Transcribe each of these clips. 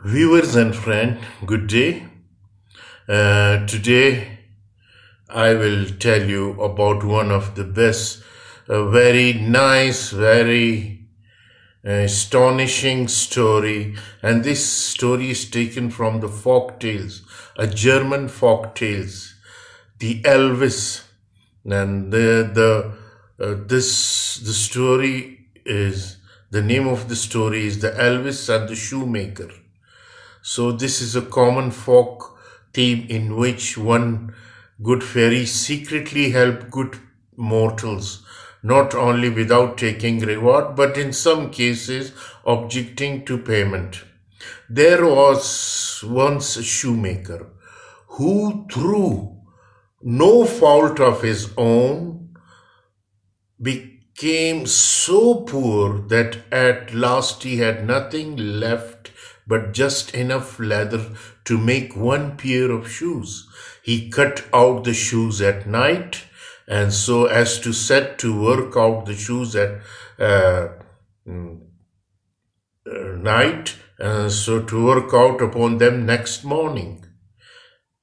Viewers and friends, good day. Today I will tell you about one of the best, very nice, very astonishing story. And this story is taken from the folk tales, a German folk tales, the Elvis. And the name of the story is the Elvis and the Shoemaker. So this is a common folk theme in which one good fairy secretly helped good mortals, not only without taking reward, but in some cases objecting to payment. There was once a shoemaker who, through no fault of his own, became so poor that at last he had nothing left but just enough leather to make one pair of shoes. He cut out the shoes at night, and so as to set to work out the shoes at night, so to work out upon them next morning.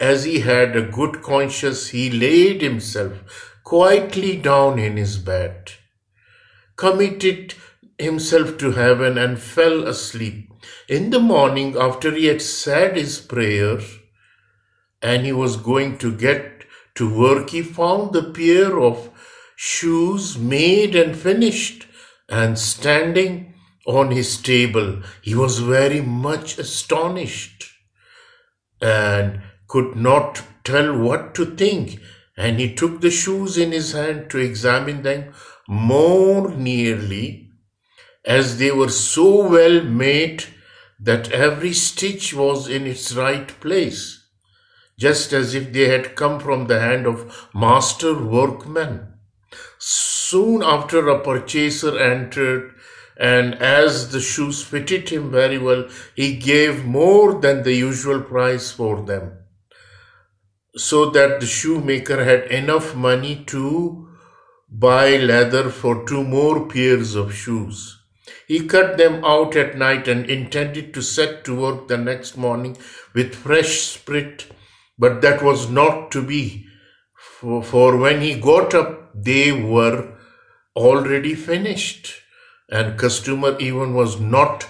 As he had a good conscience, he laid himself quietly down in his bed, committed himself to heaven, and fell asleep. In the morning, after he had said his prayer and he was going to get to work, he found the pair of shoes made and finished and standing on his table. He was very much astonished and could not tell what to think. And he took the shoes in his hand to examine them more nearly, as they were so well made that every stitch was in its right place, just as if they had come from the hand of master workmen. Soon after, a purchaser entered, and as the shoes fitted him very well, he gave more than the usual price for them, so that the shoemaker had enough money to buy leather for 2 more pairs of shoes. He cut them out at night and intended to set to work the next morning with fresh spirit, but that was not to be, for when he got up, they were already finished, and customer even was not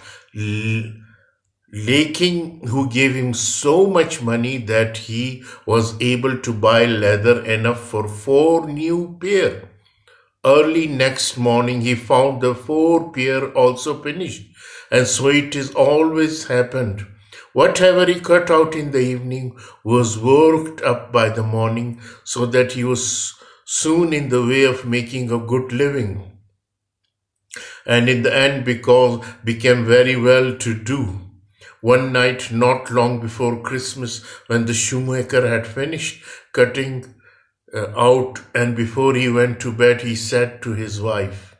lacking, who gave him so much money that he was able to buy leather enough for 4 new pair. Early next morning, he found the 4 pair also finished, and so it is always happened. Whatever he cut out in the evening was worked up by the morning, so that he was soon in the way of making a good living, and in the end became very well to do. One night, not long before Christmas, when the shoemaker had finished cutting out, and before he went to bed, he said to his wife,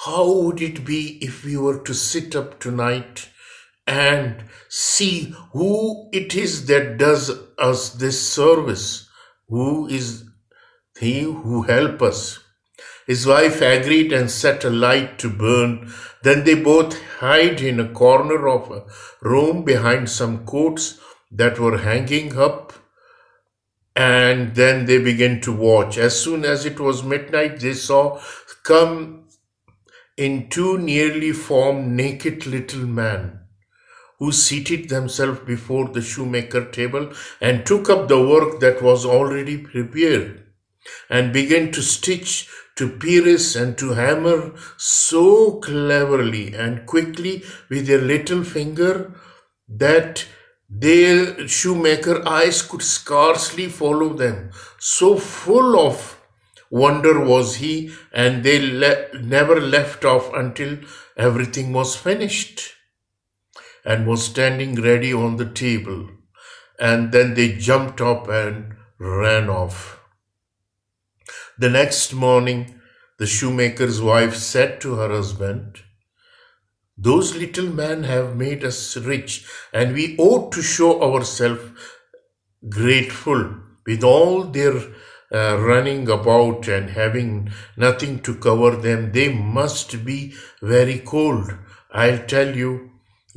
"How would it be if we were to sit up tonight and see who it is that does us this service? Who is he who help us?" His wife agreed and set a light to burn. Then they both hid in a corner of a room behind some coats that were hanging up, and then they began to watch. As soon as it was midnight, they saw come in 2 nearly formed naked little men, who seated themselves before the shoemaker table and took up the work that was already prepared, and began to stitch, to pierce, and to hammer so cleverly and quickly with their little finger that their shoemaker eyes could scarcely follow them. So full of wonder was he, and they never left off until everything was finished and was standing ready on the table. And then they jumped up and ran off. The next morning, the shoemaker's wife said to her husband, "Those little men have made us rich, and we ought to show ourselves grateful. With all their running about and having nothing to cover them, they must be very cold. I'll tell you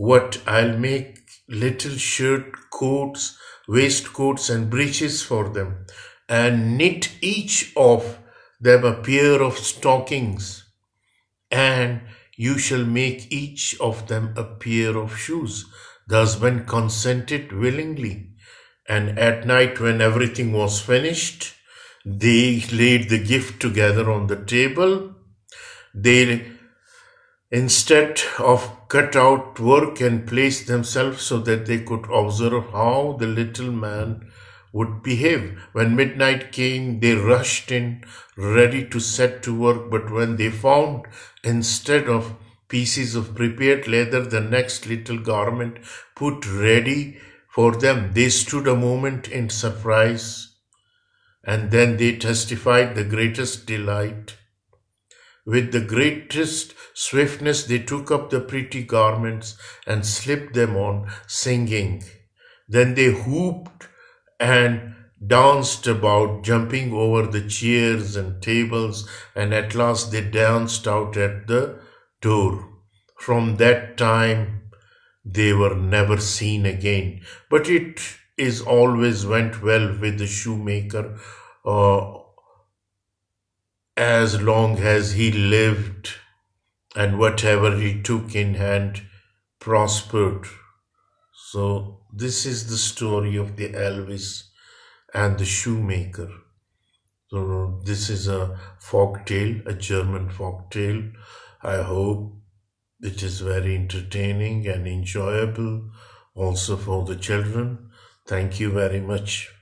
What, I'll make little shirt coats, waistcoats, and breeches for them, and knit each of them a pair of stockings, and you shall make each of them a pair of shoes. The husband consented willingly, and at night, when everything was finished, they laid the gift together on the table. They, instead of cut out work, and placed themselves so that they could observe how the little man would behave. When midnight came, they rushed in, ready to set to work, but when they found, instead of pieces of prepared leather, the next little garment put ready for them, they stood a moment in surprise, and then they testified the greatest delight. With the greatest swiftness, they took up the pretty garments and slipped them on, singing. Then they whooped and danced about, jumping over the chairs and tables, and at last they danced out at the door. From that time, they were never seen again. But it is always went well with the shoemaker, as long as he lived, and whatever he took in hand prospered. So this is the story of the Elvis and the shoemaker. So this is a folk tale, a German folk tale. I hope it is very entertaining and enjoyable also for the children. Thank you very much.